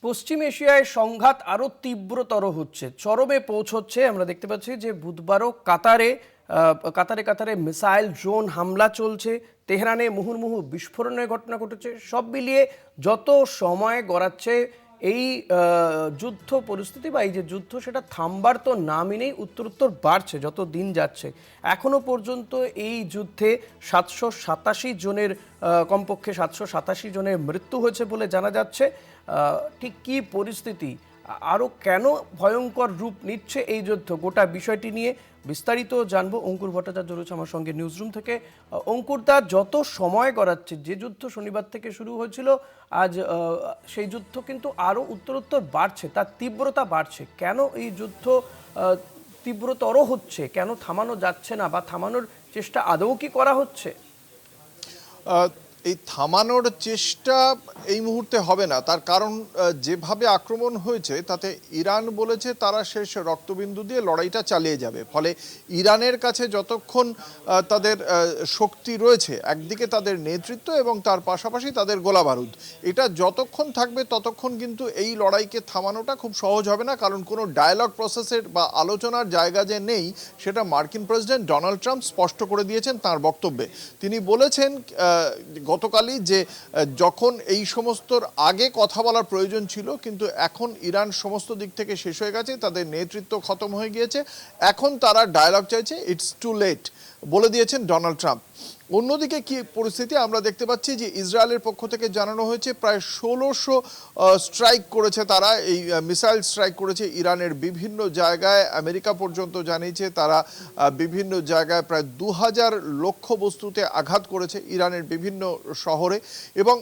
পশ্চিম এশিয়ায় সংঘাত আরো তীব্রতর হচ্ছে, চরমে পৌঁছচ্ছে। আমরা দেখতে পাচ্ছি যে বুধবারও কাতারে কাতারে কাতারে মিসাইল ড্রোন হামলা চলছে। তেহরানে মুহুর্মুহু বিস্ফোরণের ঘটনা ঘটেছে। সব মিলিয়ে যত সময় গড়াচ্ছে এই যুদ্ধ পরিস্থিতি বা এই যে যুদ্ধ, সেটা থামবার তো নামই নেই, উত্তরোত্তর বাড়ছে যত দিন যাচ্ছে। এখনো পর্যন্ত এই যুদ্ধে 787 জনের কমপক্ষে 787 জনের মৃত্যু হয়েছে বলে জানা যাচ্ছে। ঠিক কী পরিস্থিতি, আরও কেন ভয়ঙ্কর রূপ নিচ্ছে এই যুদ্ধ, গোটা বিষয়টি নিয়ে বিস্তারিত জানবো। অঙ্কুর ভট্টাচার্য রয়েছে আমার সঙ্গে নিউজরুম থেকে। অঙ্কুরদা, যত সময় গড়াচ্ছে, যে যুদ্ধ শনিবার থেকে শুরু হয়েছিল আজ সেই যুদ্ধ কিন্তু আরও উত্তরোত্তর বাড়ছে, তার তীব্রতা বাড়ছে। কেন এই যুদ্ধ তীব্রতর হচ্ছে, কেন থামানো যাচ্ছে না, বা থামানোর চেষ্টা আদৌ কি করা হচ্ছে? এই থামানোর চেষ্টা এই মুহূর্তে হবে না, তার কারণ যেভাবে আক্রমণ হয়েছে তাতে ইরান বলেছে তারা শেষ রক্তবিন্দু দিয়ে লড়াইটা চালিয়ে যাবে। ফলে ইরানের কাছে যতক্ষণ তাদের শক্তি রয়েছে, একদিকে তাদের নেতৃত্ব এবং তার পাশাপাশি তাদের গোলাবারুদ, এটা যতক্ষণ থাকবে ততক্ষণ কিন্তু এই লড়াইকে থামানোটা খুব সহজ হবে না। কারণ কোনো ডায়ালগ প্রসেসের বা আলোচনার জায়গা যে নেই, সেটা মার্কিন প্রেসিডেন্ট ডোনাল্ড ট্রাম্প স্পষ্ট করে দিয়েছেন তার বক্তব্যে। তিনি বলেছেন গতকালই যে যখন এই সমস্তর আগে কথা বলার প্রয়োজন ছিল, কিন্তু এখন ইরান সমস্ত দিক থেকে শেষ হয়ে গেছে, তাদের নেতৃত্ব খতম হয়ে গিয়েছে, এখন তারা ডায়ালগ চাইছে, ইটস টু লেট বলে দিয়েছেন ডোনাল্ড ট্রাম্প। অন্যদিকে কি পরিস্থিতি আমরা দেখতে পাচ্ছি যে ইসরায়েলের পক্ষ থেকে জানানো হয়েছে প্রায় 1600 স্ট্রাইক করেছে তারা, এই মিসাইল স্ট্রাইক করেছে ইরানের বিভিন্ন জায়গায়। আমেরিকা পর্যন্ত জানিয়েছে তারা বিভিন্ন জায়গায় প্রায় 2000 লক্ষ্যবস্তুতে আঘাত করেছে ইরানের বিভিন্ন শহরে। এবং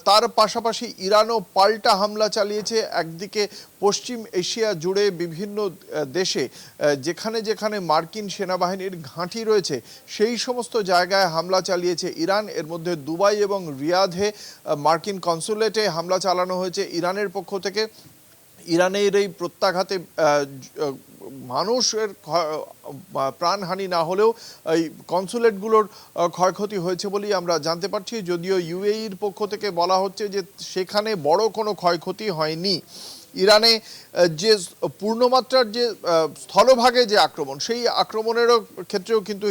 তার পাশাপাশি ইরানও পাল্টা হামলা চালিয়েছে। একদিকে পশ্চিম এশিয়া জুড়ে বিভিন্ন দেশে যেখানে যেখানে মার্কিন সেনাবাহিনীর ঘাঁটি রয়েছে, সেই সমস্ত জায়গায় হামলা চালিয়েছে ইরান। এর মধ্যে দুবাই এবং রিয়াধে মার্কিন কনসুলেটে হামলা চালানো হয়েছে ইরানের পক্ষ থেকে। ইরানের এই প্রত্যাঘাতে মানুষের প্রাণহানি না হলেও এই কনসুলেটগুলোর ক্ষয়ক্ষতি হয়েছে বলেই আমরা জানতে পারছি। যদিও ইউএইর পক্ষ থেকে বলা হচ্ছে যে সেখানে বড় কোনো ক্ষয়ক্ষতি হয়নি। ইরানে যে পূর্ণমাত্রার যে স্থলভাগে যে আক্রমণ, সেই আক্রমণেরও ক্ষেত্রেও কিন্তু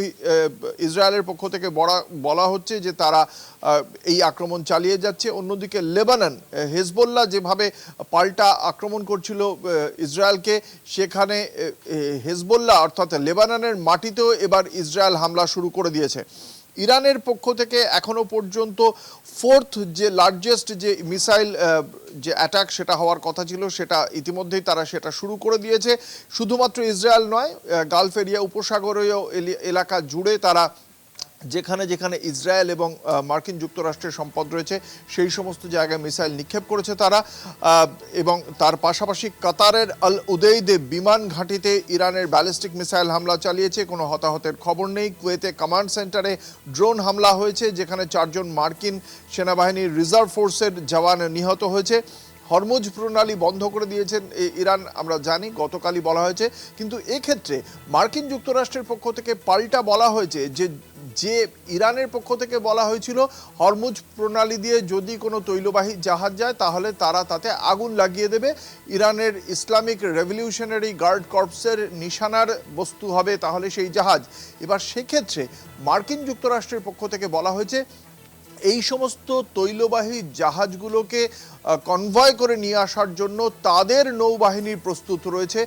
ইসরায়েলের পক্ষ থেকে বলা হচ্ছে যে তারা এই আক্রমণ চালিয়ে যাচ্ছে। অন্যদিকে লেবানন, হেজবোল্লাহ যেভাবে পাল্টা আক্রমণ করছিল ইসরায়েলকে, সেখানে হেজবোল্লাহ অর্থাৎ লেবাননের মাটিতেও এবার ইসরায়েল হামলা শুরু করে দিয়েছে। ইরানের পক্ষ থেকে এখনো পর্যন্ত ফোর্থ যে লার্জেস্ট যে মিসাইল যে অ্যাটাক সেটা হওয়ার কথা ছিল, সেটা ইতিমধ্যেই তারা সেটা শুরু করে দিয়েছে। শুধুমাত্র ইসরায়েল নয়, গালফ এরিয়া উপসাগরীয় এলাকা জুড়ে তারা যেখানে যেখানে ইসরায়েল এবং মার্কিন যুক্তরাষ্ট্রের সম্পদ রয়েছে, সেই সমস্ত জায়গায় মিসাইল নিক্ষেপ করেছে তারা। এবং তার পাশাপাশি কাতারের আল উদেইদে বিমান ঘাঁটিতে ইরানের ব্যালিস্টিক মিসাইল হামলা চালিয়েছে, কোনো হতাহতের খবর নেই। কুয়েতে কমান্ড সেন্টারে ড্রোন হামলা হয়েছে, যেখানে 4 জন মার্কিন সেনাবাহিনীর রিজার্ভ ফোর্সের জওয়ান নিহত হয়েছে। হরমুজ প্রণালী বন্ধ করে দিয়েছেন ইরান, আমরা জানি গতকালই বলা হয়েছে। কিন্তু এক্ষেত্রে মার্কিন যুক্তরাষ্ট্রের পক্ষ থেকে পাল্টা বলা হয়েছে যে ইরানের পক্ষ থেকে বলা হয়েছিল হরমুজ প্রণালী দিয়ে যদি কোনো তৈলবাহী জাহাজ যায় তাহলে তারা তাতে আগুন লাগিয়ে দেবে, ইরানের ইসলামিক রেভলিউশনারি গার্ড কর্পসের নিশানার বস্তু হবে তাহলে সেই জাহাজ। এবার সেক্ষেত্রে মার্কিন যুক্তরাষ্ট্রের পক্ষ থেকে বলা হয়েছে এই সমস্ত তৈলবাহী জাহাজগুলোকে কনভয় করে নিয়ে আসার জন্য তাদের নৌবাহিনীর প্রস্তুত রয়েছে,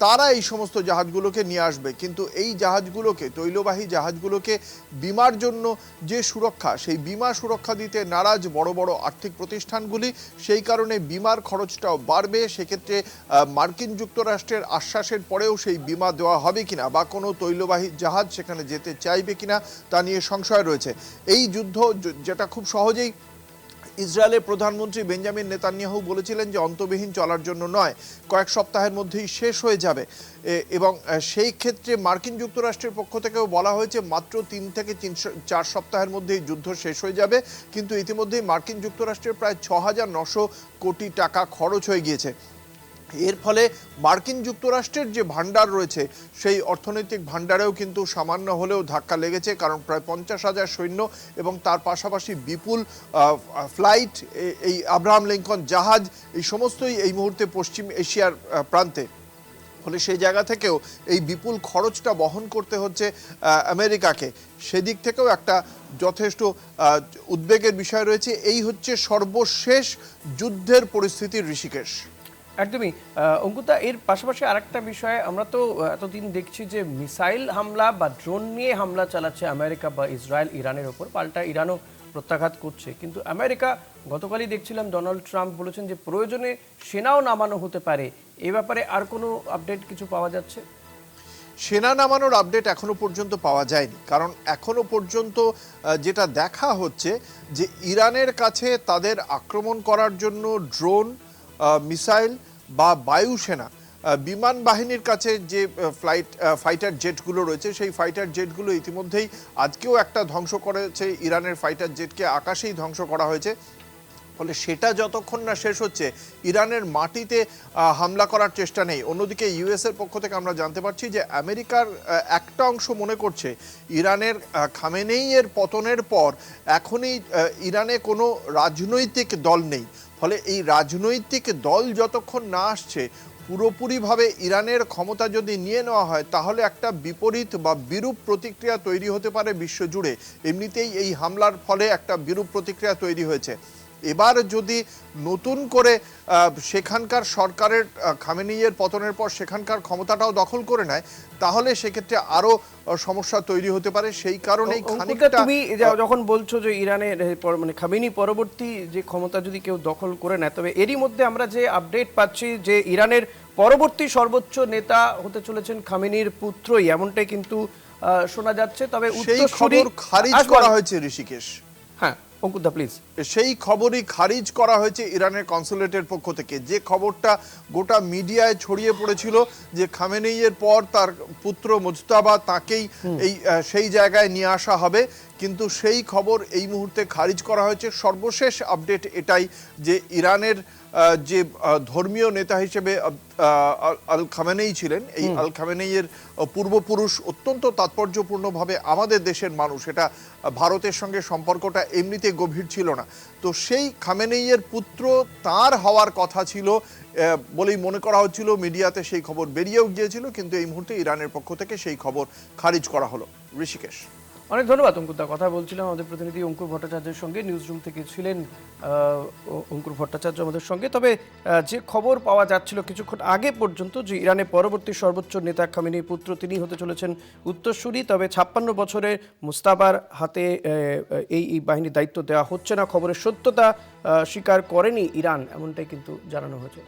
তারা এই সমস্ত জাহাজগুলোকে নিয়ে আসবে। কিন্তু এই জাহাজগুলোকে, তৈলবাহী জাহাজগুলোকে বিমার জন্য যে সুরক্ষা, সেই বিমা সুরক্ষা দিতে নারাজ বড় বড় আর্থিক প্রতিষ্ঠানগুলি। সেই কারণে বিমার খরচটাও বাড়বে। সেক্ষেত্রে মার্কিন যুক্তরাষ্ট্রের আশ্বাসের পরেও সেই বিমা দেওয়া হবে কিনা বা কোনো তৈলবাহী জাহাজ সেখানে যেতে চাইবে কিনা তা নিয়ে সংশয় রয়েছে। এই যুদ্ধ যেটা খুব সহজেই ইসরায়েলের প্রধানমন্ত্রী বেঞ্জামিন নেতানিয়াহু বলেছিলেন যে অন্তবিহীন চলার জন্য নয়, কয়েক সপ্তাহের মধ্যেই শেষ হয়ে যাবে। এবং সেই ক্ষেত্রে মার্কিন যুক্তরাষ্ট্রের পক্ষ থেকেও বলা হয়েছে মাত্র 3 থেকে 4 সপ্তাহের মধ্যেই যুদ্ধ শেষ হয়ে যাবে। কিন্তু ইতিমধ্যেই মার্কিন যুক্তরাষ্ট্রের প্রায় 6900 কোটি টাকা খরচ হয়ে গিয়েছে। এর ফলে মার্কিন যুক্তরাষ্ট্রের যে ভান্ডার রয়েছে সেই অর্থনৈতিক ভান্ডারেও কিন্তু সামান্য হলেও ধাক্কা লেগেছে, কারণ প্রায় 50,000 সৈন্য এবং তার পাশাপাশি বিপুল ফ্লাইট, এই আব্রাহাম লিঙ্কন জাহাজ, এই সমস্তই এই মুহূর্তে পশ্চিম এশিয়ার প্রান্তে। ফলে সেই জায়গা থেকেও এই বিপুল খরচটা বহন করতে হচ্ছে আমেরিকাকে। সেদিক থেকেও একটা যথেষ্ট উদ্বেগের বিষয় রয়েছে। এই হচ্ছে সর্বশেষ যুদ্ধের পরিস্থিতির ঋষিকেশ। একদমই অঙ্কুতা, এর পাশাপাশি আরেকটা বিষয়, আমরা তো এতদিন দেখছি যে মিসাইল হামলা বা ড্রোন নিয়ে হামলা চালাচ্ছে আমেরিকা বা ইসরায়েল ইরানের ওপর, পাল্টা ইরানও প্রত্যাঘাত করছে। কিন্তু আমেরিকা, গতকালই দেখছিলাম ডোনাল্ড ট্রাম্প বলেছেন যে প্রয়োজনে সেনাও নামানো হতে পারে। এ ব্যাপারে আর কোনো আপডেট কিছু পাওয়া যাচ্ছে? সেনা নামানোর আপডেট এখনো পর্যন্ত পাওয়া যায়নি, কারণ এখনো পর্যন্ত যেটা দেখা হচ্ছে যে ইরানের কাছে তাদের আক্রমণ করার জন্য ড্রোন, মিসাইল বা বায়ুসেনা, বিমান বাহিনীর কাছে যে ফাইটার জেটগুলো রয়েছে, সেই ফাইটার জেটগুলো ইতিমধ্যেই আজকেও একটা ধ্বংস করেছে ইরানের ফাইটার জেটকে, আকাশেই ধ্বংস করা হয়েছে। ফলে সেটা যতক্ষণ না শেষ হচ্ছে ইরানের মাটিতে হামলা করার চেষ্টা নেই। অন্যদিকে ইউএসের পক্ষ থেকে আমরা জানতে পারছি যে আমেরিকার একটা অংশ মনে করছে ইরানের খামেনেইয়ের পতনের পর এখনই ইরানে কোনো রাজনৈতিক দল নেই। ফলে এই রাজনৈতিক দল যতক্ষণ না আসছে, পুরোপুরিভাবে ইরানের ক্ষমতা যদি নিয়ে নেওয়া হয়, তাহলে একটা বিপরীত বা বিরূপ প্রতিক্রিয়া তৈরি হতে পারে বিশ্বজুড়ে। এমনিতেই এই হামলার ফলে একটা বিরূপ প্রতিক্রিয়া তৈরি হয়েছে। এবার যদি নতুন করে সেখানকার সরকারের খামেনেইয়ের পতনের পর সেখানকার ক্ষমতাটাও দখল করে নেয়, তাহলে সেক্ষেত্রে আরো সমস্যা তৈরি হতে পারে। সেই কারণেই খানিকটা তুমি যখন বলছো যে ইরানের মানে খামেনি পরবর্তী যে ক্ষমতা যদি কেউ দখল করে নেয়, তবে এরই মধ্যে আমরা যে আপডেট পাচ্ছি যে ইরানের পরবর্তী সর্বোচ্চ নেতা হতে চলেছেন খামেনির পুত্রই, এমনটাই কিন্তু শোনা যাচ্ছে। তবে সেই খবর খারিজ করা হয়েছে ঋষিকেশ। হ্যাঁ অঙ্কুদা প্লিজ। সেই খবরই খারিজ করা হয়েছে ইরানের কনসুলেটের পক্ষ থেকে। যে খবরটা গোটা মিডিয়ায় ছড়িয়ে পড়েছিল যে খামেনেইয়ের পর তার পুত্র মুজতাবা, তাকেই সেই জায়গায় নিয়ে আসা হবে, কিন্তু সেই খবর এই মুহূর্তে খারিজ করা হয়েছে। সর্বশেষ আপডেট এটাই যে ইরানের যে ধর্মীয় নেতা হিসেবে আল খামেনেই ছিলেন, এই আল খামেনেইয়ের পূর্বপুরুষ অত্যন্ত তাৎপর্যপূর্ণভাবে আমাদের দেশের মানুষ, এটা ভারতের সঙ্গে সম্পর্কটা এমনিতে গভীর ছিল না। তো সেই খামেনেইয়ের পুত্র তার হওয়ার কথা ছিল বলেই মনে করা হচ্ছিল, মিডিয়াতে সেই খবর বেরিয়েও গিয়েছিল, কিন্তু এই মুহূর্তে ইরানের পক্ষ থেকে সেই খবর খারিজ করা হলো। ঋষিকেশ, অনেক ধন্যবাদ অঙ্কুরদা। কথা বলছিলাম আমাদের প্রতিনিধি অঙ্কুর ভট্টাচার্যের সঙ্গে, নিউজ রুম থেকে ছিলেন অঙ্কুর ভট্টাচার্য আমাদের সঙ্গে। তবে যে খবর পাওয়া যাচ্ছিল কিছুক্ষণ আগে পর্যন্ত যে ইরানের পরবর্তী সর্বোচ্চ নেতা খামেনির পুত্র তিনি হতে চলেছেন উত্তরসূরি, তবে 56 বছরের মুস্তাবার হাতে এই বাহিনীর দায়িত্ব দেওয়া হচ্ছে না, খবরের সত্যতা স্বীকার করেনি ইরান, এমনটাই কিন্তু জানানো হয়েছে।